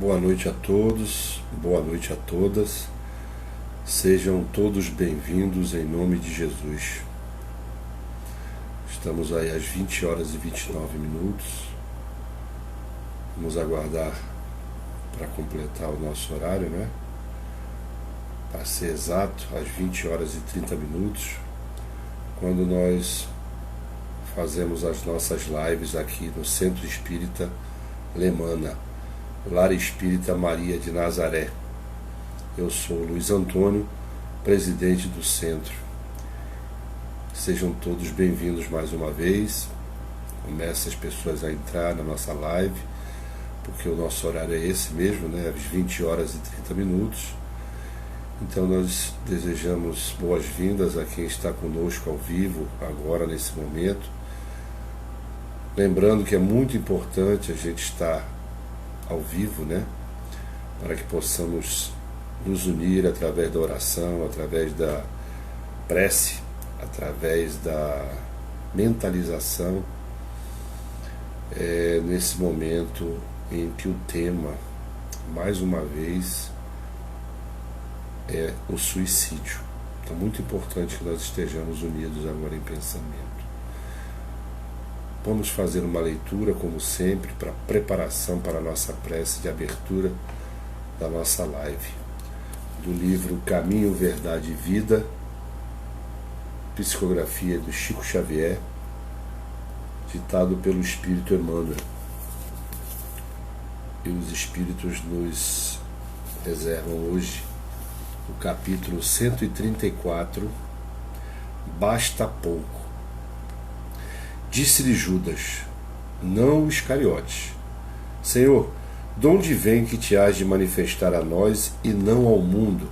Boa noite a todos, boa noite a todas. Sejam todos bem-vindos em nome de Jesus. Estamos aí às 20 horas e 29 minutos. Vamos aguardar para completar o nosso horário, né? Para ser exato, às 20 horas e 30 minutos, quando nós fazemos as nossas lives aqui no Centro Espírita Lemana, Lar Espírita Maria de Nazaré. Eu sou Luiz Antônio, presidente do centro. Sejam todos bem-vindos mais uma vez. Comece as pessoas a entrar na nossa live, porque o nosso horário é esse mesmo, né? Às 20 horas e 30 minutos. Então nós desejamos boas-vindas a quem está conosco ao vivo, agora, nesse momento. Lembrando que é muito importante a gente estar ao vivo, né? Para que possamos nos unir através da oração, através da prece, através da mentalização, nesse momento em que o tema, mais uma vez, é o suicídio. Então, muito importante que nós estejamos unidos agora em pensamento. Vamos fazer uma leitura, como sempre, para preparação para a nossa prece de abertura da nossa live, do livro Caminho, Verdade e Vida, psicografia do Chico Xavier, ditado pelo Espírito Emmanuel. E os Espíritos nos reservam hoje o capítulo 134, Basta Pouco. Disse-lhe Judas, não o Iscariotes: Senhor, de onde vem que te hás de manifestar a nós e não ao mundo?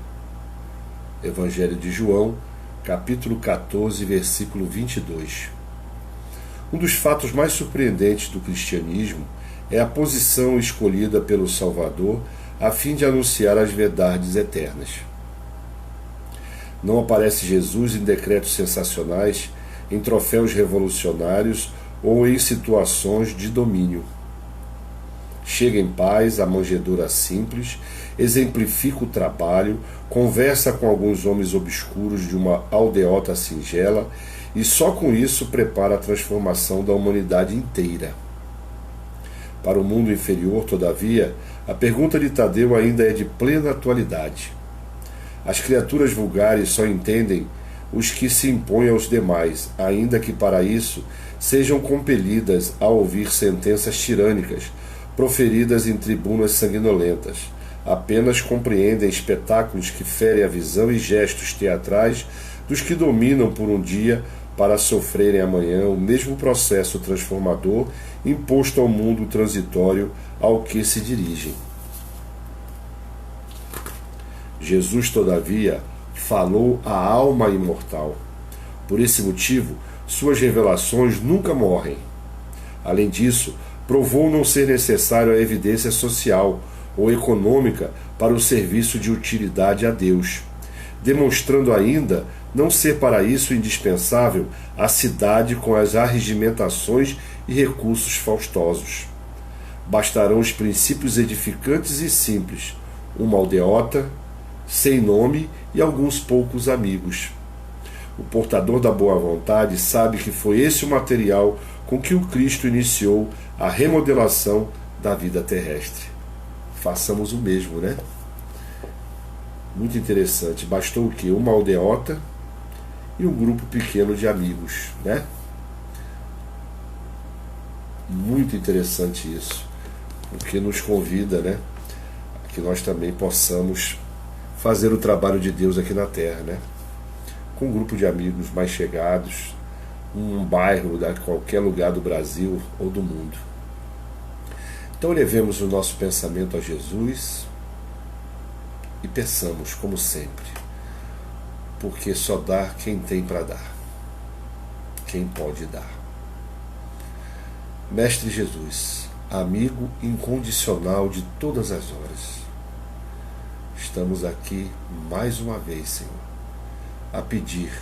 Evangelho de João, capítulo 14, versículo 22. Um dos fatos mais surpreendentes do cristianismo é a posição escolhida pelo Salvador a fim de anunciar as verdades eternas. Não aparece Jesus em decretos sensacionais, em troféus revolucionários ou em situações de domínio. Chega em paz à manjedoura simples, exemplifica o trabalho, conversa com alguns homens obscuros de uma aldeota singela e só com isso prepara a transformação da humanidade inteira. Para o mundo inferior, todavia, a pergunta de Tadeu ainda é de plena atualidade. As criaturas vulgares só entendem os que se impõem aos demais, ainda que para isso sejam compelidas a ouvir sentenças tirânicas, proferidas em tribunas sanguinolentas. Apenas compreendem espetáculos que ferem a visão e gestos teatrais dos que dominam por um dia para sofrerem amanhã o mesmo processo transformador imposto ao mundo transitório ao que se dirigem. Jesus, todavia, falou à alma imortal. Por esse motivo, suas revelações nunca morrem. Além disso, provou não ser necessário a evidência social ou econômica para o serviço de utilidade a Deus, demonstrando ainda não ser para isso indispensável a cidade com as arregimentações e recursos faustosos. Bastarão os princípios edificantes e simples, uma aldeota, sem nome e alguns poucos amigos. O portador da boa vontade sabe que foi esse o material com que o Cristo iniciou a remodelação da vida terrestre. Façamos o mesmo, né? Muito interessante. Bastou o quê? Uma aldeota e um grupo pequeno de amigos, né? Muito interessante isso, porque nos convida, né, a que nós também possamos fazer o trabalho de Deus aqui na Terra, né? Com um grupo de amigos mais chegados, um bairro de qualquer lugar do Brasil ou do mundo. Então levemos o nosso pensamento a Jesus e peçamos, como sempre, porque só dá quem tem para dar, quem pode dar. Mestre Jesus, amigo incondicional de todas as horas, estamos aqui mais uma vez, Senhor, a pedir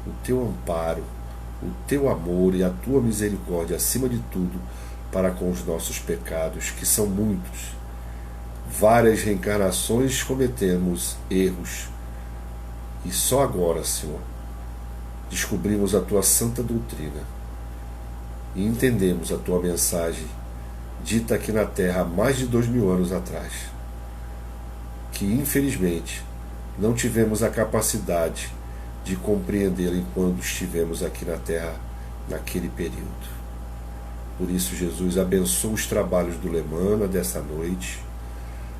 o Teu amparo, o Teu amor e a Tua misericórdia acima de tudo para com os nossos pecados, que são muitos, várias reencarnações cometemos erros. E só agora, Senhor, descobrimos a Tua santa doutrina e entendemos a Tua mensagem dita aqui na Terra há mais de 2000 anos atrás, que infelizmente não tivemos a capacidade de compreendê-la enquanto estivemos aqui na Terra naquele período. Por isso, Jesus, abençoa os trabalhos do Lemana dessa noite,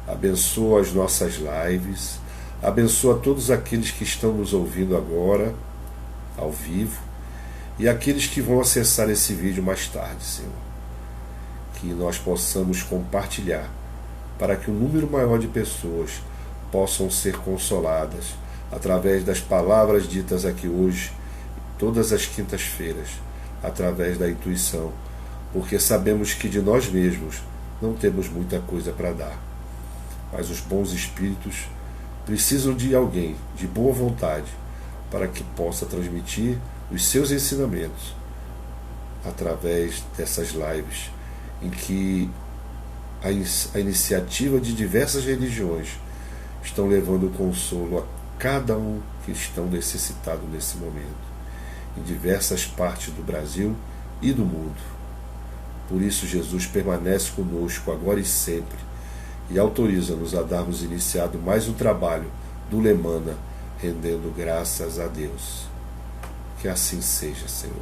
abençoa as nossas lives, abençoa todos aqueles que estão nos ouvindo agora, ao vivo, e aqueles que vão acessar esse vídeo mais tarde, Senhor. Que nós possamos compartilhar para que um número maior de pessoas possam ser consoladas através das palavras ditas aqui hoje, todas as quintas-feiras, através da intuição, porque sabemos que de nós mesmos não temos muita coisa para dar. Mas os bons espíritos precisam de alguém de boa vontade para que possa transmitir os seus ensinamentos através dessas lives, em que a iniciativa de diversas religiões estão levando consolo a cada um que estão necessitado nesse momento, em diversas partes do Brasil e do mundo. Por isso, Jesus permanece conosco agora e sempre e autoriza-nos a darmos iniciado mais um trabalho do Lemana, rendendo graças a Deus. Que assim seja, Senhor.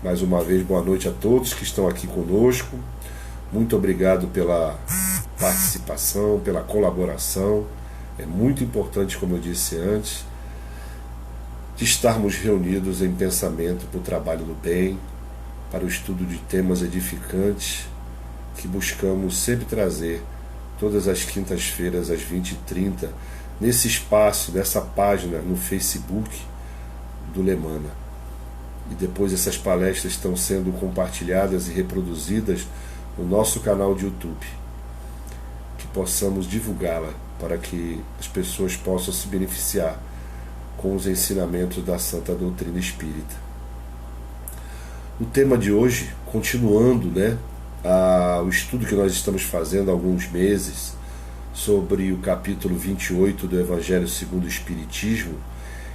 Mais uma vez, boa noite a todos que estão aqui conosco. Muito obrigado pela participação, pela colaboração. É muito importante, como eu disse antes, de estarmos reunidos em pensamento para o trabalho do bem, para o estudo de temas edificantes, que buscamos sempre trazer todas as quintas-feiras às 20h30, nesse espaço, nessa página no Facebook do Lemana. E depois essas palestras estão sendo compartilhadas e reproduzidas no nosso canal de YouTube, que possamos divulgá-la para que as pessoas possam se beneficiar com os ensinamentos da Santa Doutrina Espírita. O tema de hoje, continuando, o estudo que nós estamos fazendo há alguns meses sobre o capítulo 28 do Evangelho segundo o Espiritismo,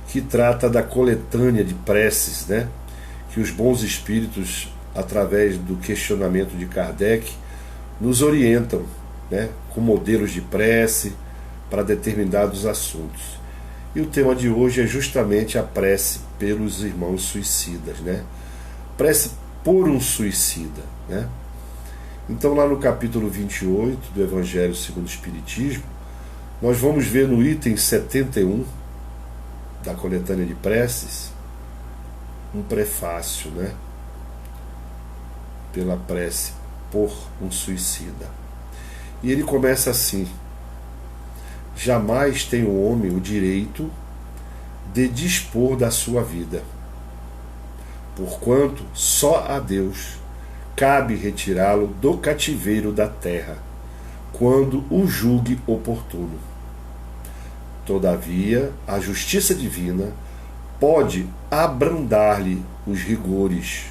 que trata da coletânea de preces, que os bons espíritos, através do questionamento de Kardec, nos orientam, com modelos de prece para determinados assuntos. E o tema de hoje é justamente a prece pelos irmãos suicidas, prece por um suicida, Então, lá no capítulo 28 do Evangelho segundo o Espiritismo, nós vamos ver no item 71 da coletânea de preces um prefácio, pela prece por um suicida. E ele começa assim: jamais tem o homem o direito de dispor da sua vida, porquanto só a Deus cabe retirá-lo do cativeiro da terra, quando o julgue oportuno. Todavia, a justiça divina pode abrandar-lhe os rigores,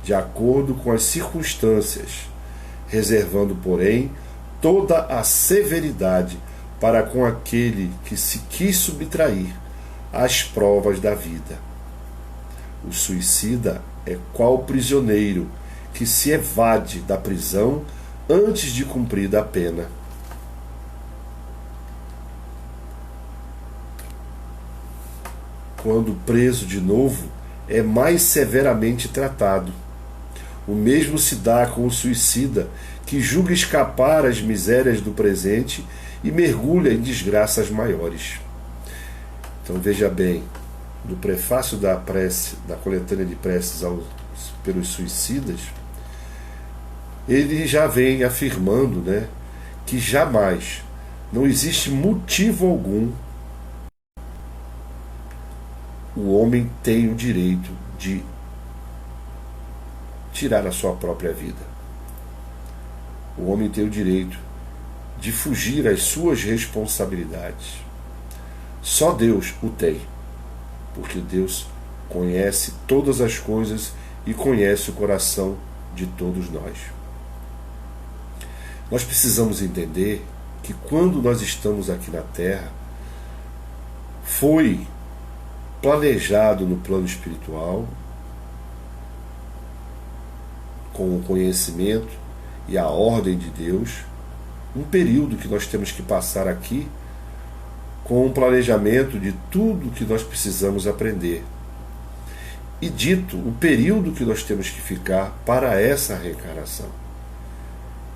de acordo com as circunstâncias, reservando, porém, toda a severidade para com aquele que se quis subtrair às provas da vida. O suicida é qual prisioneiro que se evade da prisão antes de cumprida a pena. Quando preso de novo, é mais severamente tratado. O mesmo se dá com o suicida, que julga escapar às misérias do presente e mergulha em desgraças maiores. Então veja bem, no prefácio da prece, da coletânea de preces pelos suicidas, ele já vem afirmando, que jamais, não existe motivo algum, o homem tem o direito de tirar a sua própria vida. O homem tem o direito de fugir às suas responsabilidades. Só Deus o tem, porque Deus conhece todas as coisas e conhece o coração de todos nós. Nós precisamos entender que quando nós estamos aqui na Terra, foi planejado no plano espiritual, com o conhecimento e a ordem de Deus, um período que nós temos que passar aqui com um planejamento de tudo que nós precisamos aprender. E dito o período que nós temos que ficar para essa reencarnação.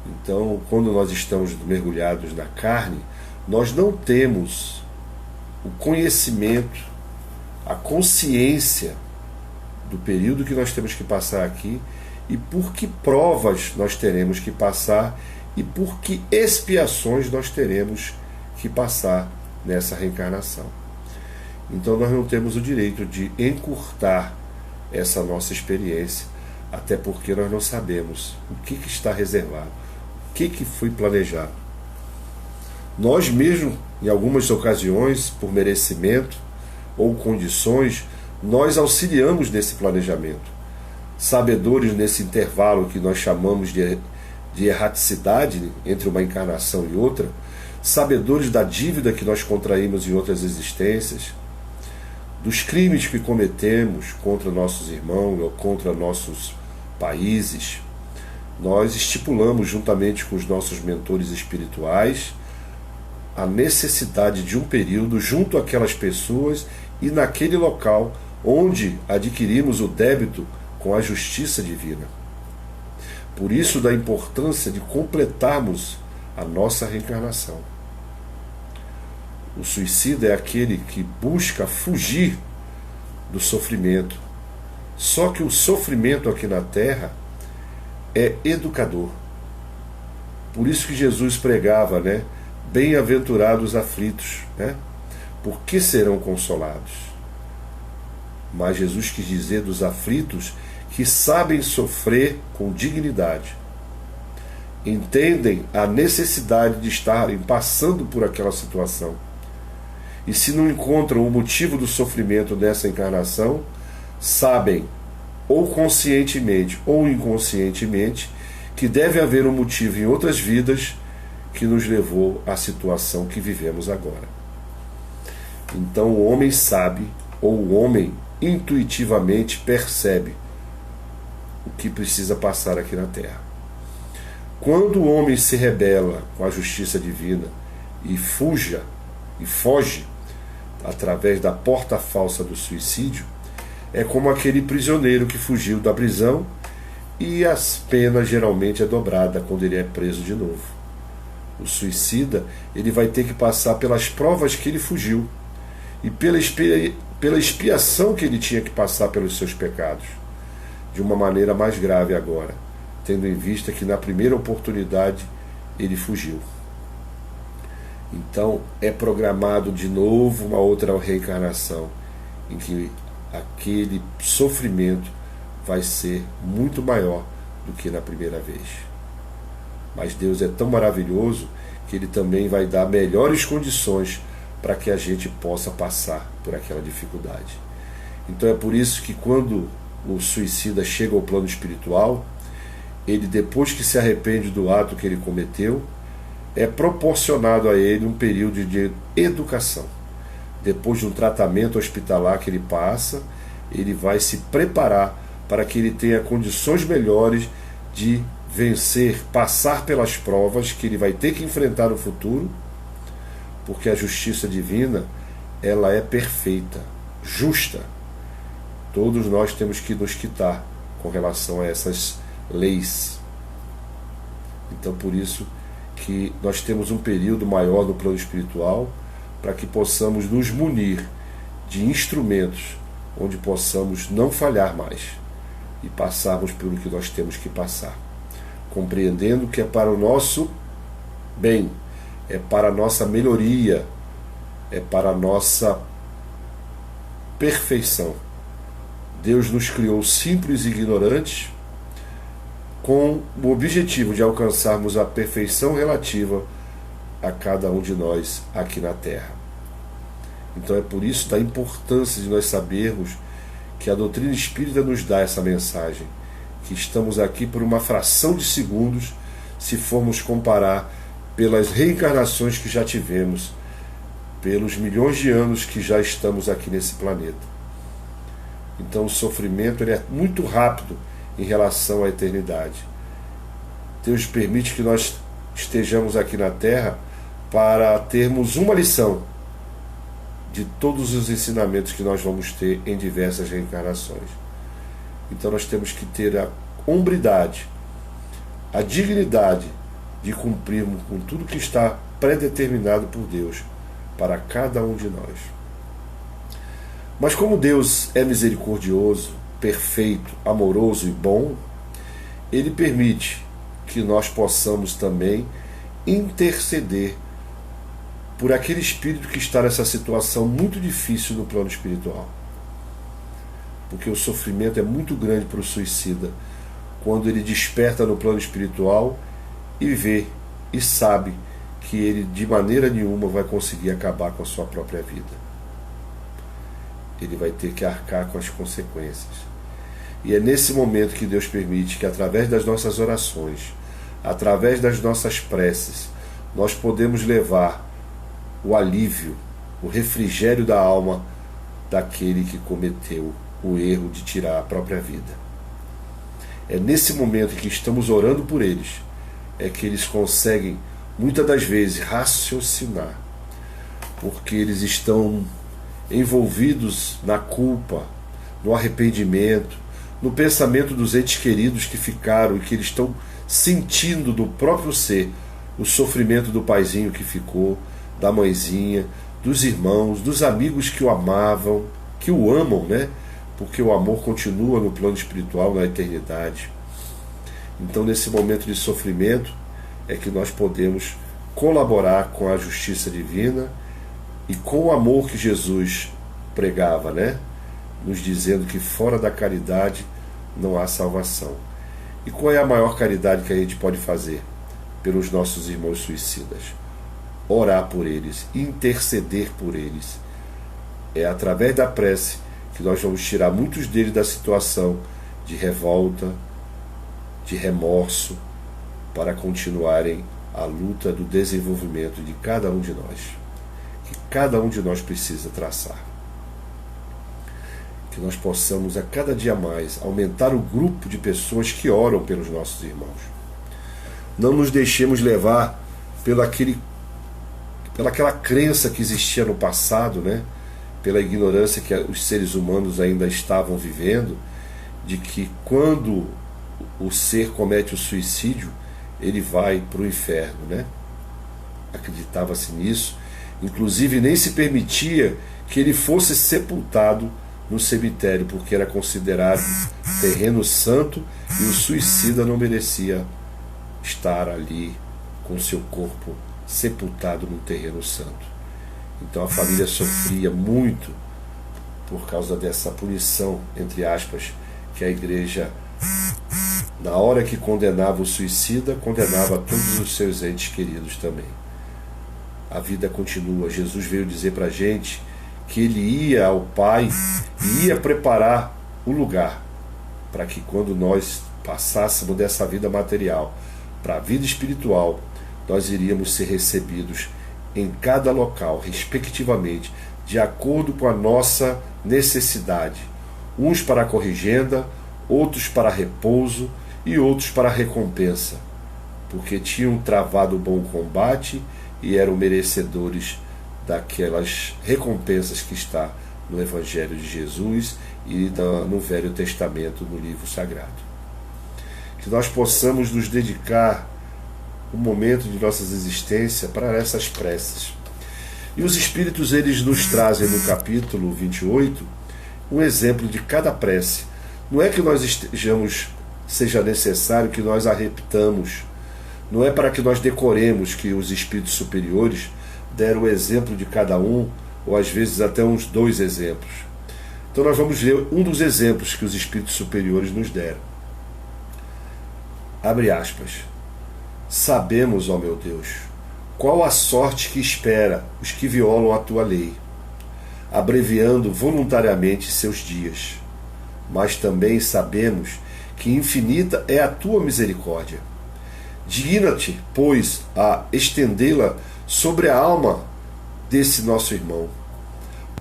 Então, quando nós estamos mergulhados na carne, nós não temos o conhecimento, a consciência do período que nós temos que passar aqui e por que provas nós teremos que passar e por que expiações nós teremos que passar nessa reencarnação. Então nós não temos o direito de encurtar essa nossa experiência, até porque nós não sabemos o que está reservado, o que foi planejado. Nós mesmos, em algumas ocasiões, por merecimento ou condições, nós auxiliamos nesse planejamento. Sabedores nesse intervalo que nós chamamos de erraticidade entre uma encarnação e outra, sabedores da dívida que nós contraímos em outras existências, dos crimes que cometemos contra nossos irmãos ou contra nossos países, nós estipulamos juntamente com os nossos mentores espirituais a necessidade de um período junto àquelas pessoas e naquele local onde adquirimos o débito com a justiça divina. Por isso, da importância de completarmos a nossa reencarnação. O suicida é aquele que busca fugir do sofrimento. Só que o sofrimento aqui na Terra é educador. Por isso que Jesus pregava, né? Bem-aventurados os aflitos, né? Porque serão consolados. Mas Jesus quis dizer dos aflitos que sabem sofrer com dignidade, entendem a necessidade de estarem passando por aquela situação. E se não encontram o motivo do sofrimento dessa encarnação, sabem, ou conscientemente ou inconscientemente, que deve haver um motivo em outras vidas que nos levou à situação que vivemos agora. Então o homem sabe, ou o homem intuitivamente percebe o que precisa passar aqui na Terra. Quando o homem se rebela com a justiça divina e foge através da porta falsa do suicídio, é como aquele prisioneiro que fugiu da prisão e a pena geralmente é dobrada quando ele é preso de novo. O suicida, ele vai ter que passar pelas provas que ele fugiu e pela expiação que ele tinha que passar pelos seus pecados, de uma maneira mais grave agora, tendo em vista que na primeira oportunidade ele fugiu. Então é programado de novo uma outra reencarnação, em que aquele sofrimento vai ser muito maior do que na primeira vez. Mas Deus é tão maravilhoso que Ele também vai dar melhores condições para que a gente possa passar por aquela dificuldade. Então é por isso que quando o suicida chega ao plano espiritual, ele, depois que se arrepende do ato que ele cometeu, é proporcionado a ele um período de educação. Depois de um tratamento hospitalar que ele passa, ele vai se preparar para que ele tenha condições melhores de vencer, passar pelas provas que ele vai ter que enfrentar no futuro, porque a justiça divina, ela é perfeita, justa. Todos nós temos que nos quitar com relação a essas leis. Então, por isso que nós temos um período maior no plano espiritual, para que possamos nos munir de instrumentos onde possamos não falhar mais e passarmos pelo que nós temos que passar, compreendendo que é para o nosso bem, é para a nossa melhoria, é para a nossa perfeição. Deus nos criou simples e ignorantes com o objetivo de alcançarmos a perfeição relativa a cada um de nós aqui na Terra. Então é por isso da importância de nós sabermos que a doutrina espírita nos dá essa mensagem, que estamos aqui por uma fração de segundos, se formos comparar pelas reencarnações que já tivemos, pelos milhões de anos que já estamos aqui nesse planeta. Então o sofrimento ele é muito rápido em relação à eternidade. Deus permite que nós estejamos aqui na Terra para termos uma lição de todos os ensinamentos que nós vamos ter em diversas reencarnações. Então nós temos que ter a hombridade, a dignidade de cumprirmos com tudo que está predeterminado por Deus para cada um de nós. Mas como Deus é misericordioso, perfeito, amoroso e bom, Ele permite que nós possamos também interceder por aquele espírito que está nessa situação muito difícil no plano espiritual. Porque o sofrimento é muito grande para o suicida quando ele desperta no plano espiritual e vê e sabe que ele de maneira nenhuma vai conseguir acabar com a sua própria vida. Ele vai ter que arcar com as consequências. E é nesse momento que Deus permite que através das nossas orações, através das nossas preces, nós podemos levar o alívio, o refrigério da alma daquele que cometeu o erro de tirar a própria vida. É nesse momento em que estamos orando por eles, é que eles conseguem, muitas das vezes, raciocinar, porque eles estão envolvidos na culpa, no arrependimento, no pensamento dos entes queridos que ficaram e que eles estão sentindo do próprio ser o sofrimento do paizinho que ficou, da mãezinha, dos irmãos, dos amigos que o amavam, que o amam, né? Porque o amor continua no plano espiritual, na eternidade. Então, nesse momento de sofrimento, é que nós podemos colaborar com a justiça divina e com o amor que Jesus pregava, né? Nos dizendo que fora da caridade não há salvação. E qual é a maior caridade que a gente pode fazer pelos nossos irmãos suicidas? Orar por eles, interceder por eles. É através da prece que nós vamos tirar muitos deles da situação de revolta, de remorso, para continuarem a luta do desenvolvimento de cada um de nós, que cada um de nós precisa traçar. Que nós possamos a cada dia mais aumentar o grupo de pessoas que oram pelos nossos irmãos. Não nos deixemos levar pelaquela crença que existia no passado, né? Pela ignorância que os seres humanos ainda estavam vivendo, de que quando o ser comete o suicídio, ele vai para o inferno, né? Acreditava-se nisso, inclusive nem se permitia que ele fosse sepultado no cemitério, porque era considerado terreno santo e o suicida não merecia estar ali com seu corpo sepultado num terreno santo. Então a família sofria muito por causa dessa punição, entre aspas, que a igreja, na hora que condenava o suicida, condenava todos os seus entes queridos também. A vida continua. Jesus veio dizer para a gente que ele ia ao Pai e ia preparar o lugar para que quando nós passássemos dessa vida material para a vida espiritual, nós iríamos ser recebidos em cada local, respectivamente, de acordo com a nossa necessidade. Uns para a corrigenda, outros para repouso e outros para recompensa, porque tinham travado o bom combate e eram merecedores daquelas recompensas que está no Evangelho de Jesus e no Velho Testamento, no livro sagrado. Que nós possamos nos dedicar um momento de nossa existência para essas preces. E os Espíritos, eles nos trazem no capítulo 28 um exemplo de cada prece. Não é que nós seja necessário que nós a repitamos, não é para que nós decoremos que os Espíritos superiores deram o exemplo de cada um, ou às vezes até uns 2 exemplos. Então nós vamos ler um dos exemplos que os Espíritos superiores nos deram. Abre aspas. Sabemos, ó meu Deus, qual a sorte que espera os que violam a tua lei, abreviando voluntariamente seus dias. Mas também sabemos que infinita é a tua misericórdia. Digna-te, pois, a estendê-la sobre a alma desse nosso irmão.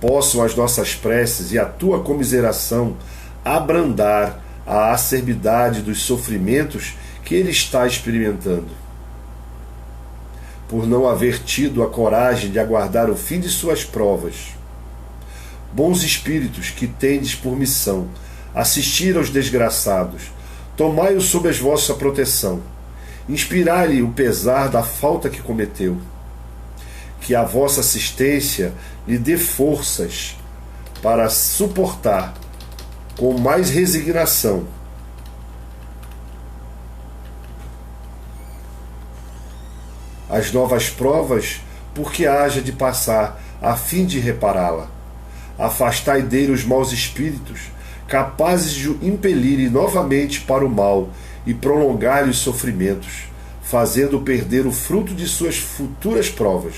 Possam as nossas preces e a tua comiseração abrandar a acerbidade dos sofrimentos que ele está experimentando, por não haver tido a coragem de aguardar o fim de suas provas. Bons espíritos, que tendes por missão assistir aos desgraçados, tomai-o sob a vossa proteção, inspirai-lhe o pesar da falta que cometeu, que a vossa assistência lhe dê forças para suportar com mais resignação as novas provas por que haja de passar, a fim de repará-la. Afastai dele os maus espíritos, capazes de o impelirem novamente para o mal e prolongar-lhe os sofrimentos, fazendo perder o fruto de suas futuras provas.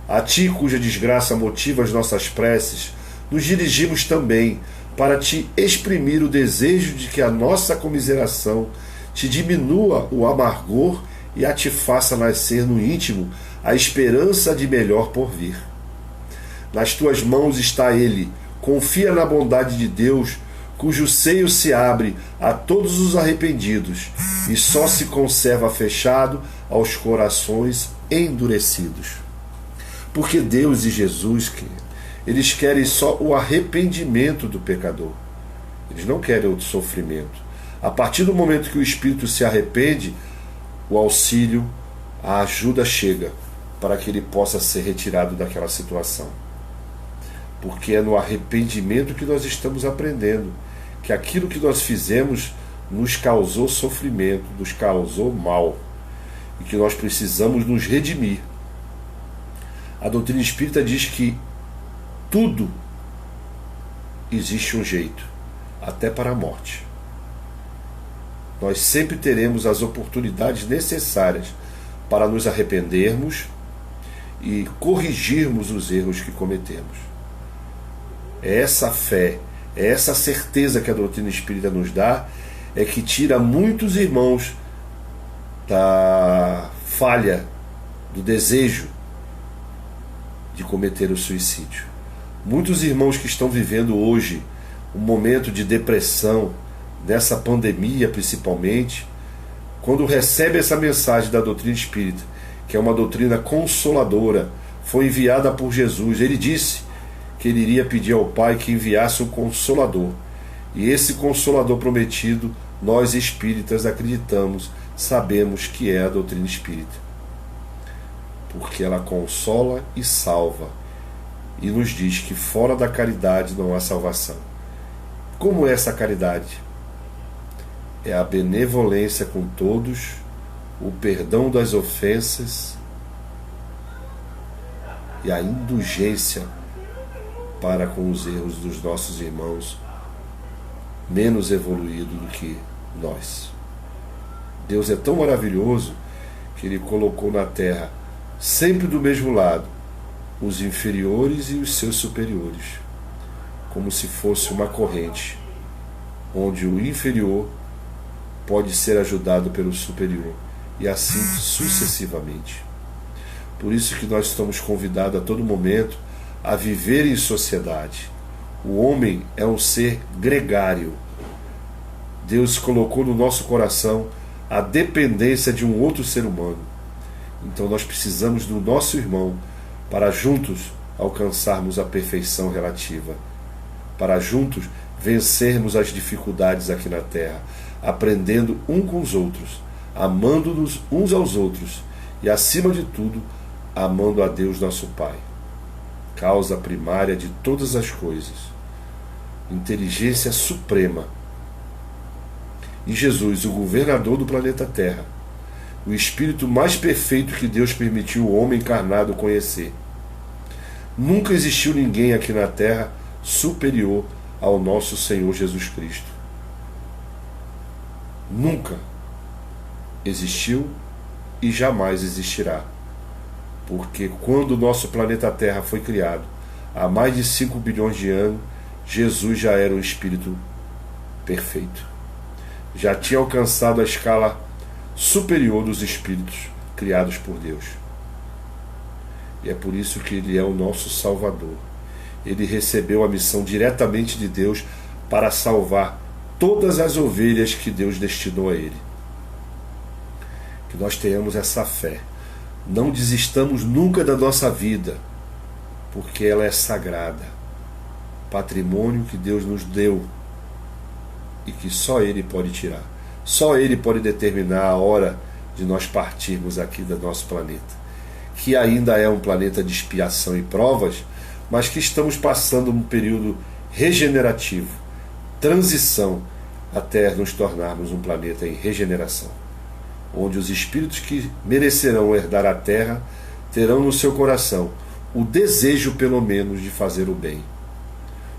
A ti, cuja desgraça motiva as nossas preces, nos dirigimos também para te exprimir o desejo de que a nossa comiseração te diminua o amargor e a te faça nascer no íntimo a esperança de melhor por vir. Nas tuas mãos está ele, confia na bondade de Deus, cujo seio se abre a todos os arrependidos e só se conserva fechado aos corações endurecidos. Porque Deus e Jesus, eles querem só o arrependimento do pecador. Eles não querem o sofrimento. A partir do momento que o espírito se arrepende, o auxílio, a ajuda chega para que ele possa ser retirado daquela situação. Porque é no arrependimento que nós estamos aprendendo que aquilo que nós fizemos nos causou sofrimento, nos causou mal, e que nós precisamos nos redimir. A doutrina espírita diz que tudo existe um jeito, até para a morte. Nós sempre teremos as oportunidades necessárias para nos arrependermos e corrigirmos os erros que cometemos. É essa fé, é essa certeza que a doutrina espírita nos dá, é que tira muitos irmãos da falha, do desejo de cometer o suicídio. Muitos irmãos que estão vivendo hoje um momento de depressão, nessa pandemia principalmente, quando recebe essa mensagem da doutrina espírita, que é uma doutrina consoladora, foi enviada por Jesus. Ele disse que ele iria pedir ao Pai que enviasse um consolador. E esse consolador prometido, nós espíritas acreditamos, sabemos que é a doutrina espírita. Porque ela consola e salva, e nos diz que fora da caridade não há salvação. Como é essa caridade? É a benevolência com todos, o perdão das ofensas e a indulgência para com os erros dos nossos irmãos menos evoluídos do que nós. Deus é tão maravilhoso que Ele colocou na terra, sempre do mesmo lado, os inferiores e os seus superiores, como se fosse uma corrente, onde o inferior pode ser ajudado pelo superior, e assim sucessivamente. Por isso que nós estamos convidados a todo momento a viver em sociedade. O homem é um ser gregário. Deus colocou no nosso coração a dependência de um outro ser humano. Então nós precisamos do nosso irmão para juntos alcançarmos a perfeição relativa, para juntos vencermos as dificuldades aqui na Terra, aprendendo um com os outros, amando-nos uns aos outros e, acima de tudo, amando a Deus nosso Pai, causa primária de todas as coisas, inteligência suprema, e Jesus, o governador do planeta Terra, o espírito mais perfeito que Deus permitiu o homem encarnado conhecer. Nunca existiu ninguém aqui na Terra superior ao nosso Senhor Jesus Cristo. Nunca existiu e jamais existirá. Porque quando o nosso planeta Terra foi criado, há mais de 5 bilhões de anos, Jesus já era um espírito perfeito. Já tinha alcançado a escala superior dos espíritos criados por Deus. E é por isso que ele é o nosso Salvador. Ele recebeu a missão diretamente de Deus para salvar todas as ovelhas que Deus destinou a ele. Que nós tenhamos essa fé. Não desistamos nunca da nossa vida, porque ela é sagrada, patrimônio que Deus nos deu e que só Ele pode tirar. Só Ele pode determinar a hora de nós partirmos aqui do nosso planeta, que ainda é um planeta de expiação e provas, mas que estamos passando um período regenerativo, transição, até nos tornarmos um planeta em regeneração, onde os espíritos que merecerão herdar a Terra terão no seu coração o desejo, pelo menos, de fazer o bem,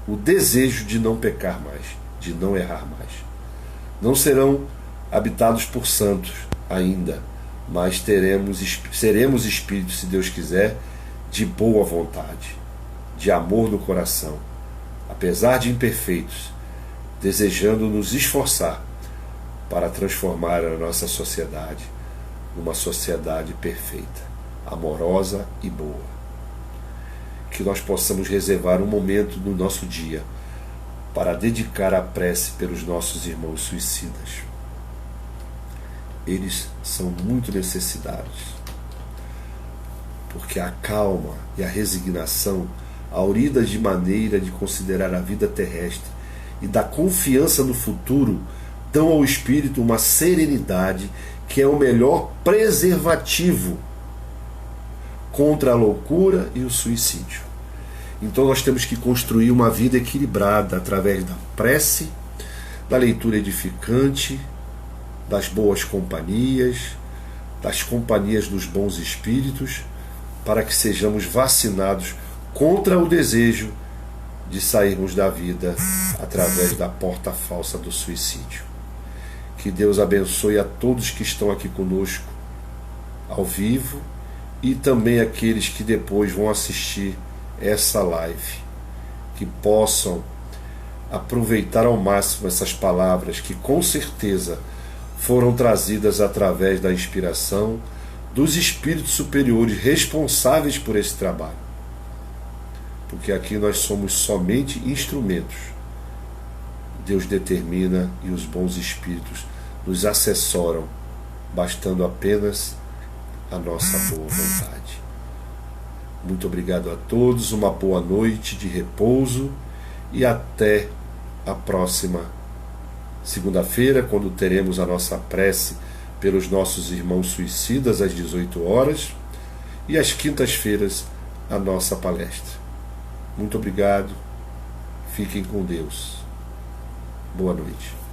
o desejo de não pecar mais, de não errar mais. Não serão habitados por santos ainda, mas seremos espíritos, se Deus quiser, de boa vontade, de amor no coração, apesar de imperfeitos, desejando nos esforçar para transformar a nossa sociedade numa sociedade perfeita, amorosa e boa. Que nós possamos reservar um momento no nosso dia para dedicar a prece pelos nossos irmãos suicidas. Eles são muito necessitados, porque a calma e a resignação, auridas de maneira de considerar a vida terrestre e da confiança no futuro, dão ao espírito uma serenidade que é o melhor preservativo contra a loucura e o suicídio. Então nós temos que construir uma vida equilibrada através da prece, da leitura edificante, das boas companhias, das companhias dos bons espíritos, para que sejamos vacinados contra o desejo de sairmos da vida através da porta falsa do suicídio. Que Deus abençoe a todos que estão aqui conosco ao vivo e também aqueles que depois vão assistir essa live, que possam aproveitar ao máximo essas palavras que com certeza foram trazidas através da inspiração dos espíritos superiores responsáveis por esse trabalho, porque aqui nós somos somente instrumentos. Deus determina e os bons espíritos nos assessoram, bastando apenas a nossa boa vontade. Muito obrigado a todos, uma boa noite de repouso e até a próxima segunda-feira, quando teremos a nossa prece pelos nossos irmãos suicidas às 18 horas e às quintas-feiras a nossa palestra. Muito obrigado, fiquem com Deus. Boa noite.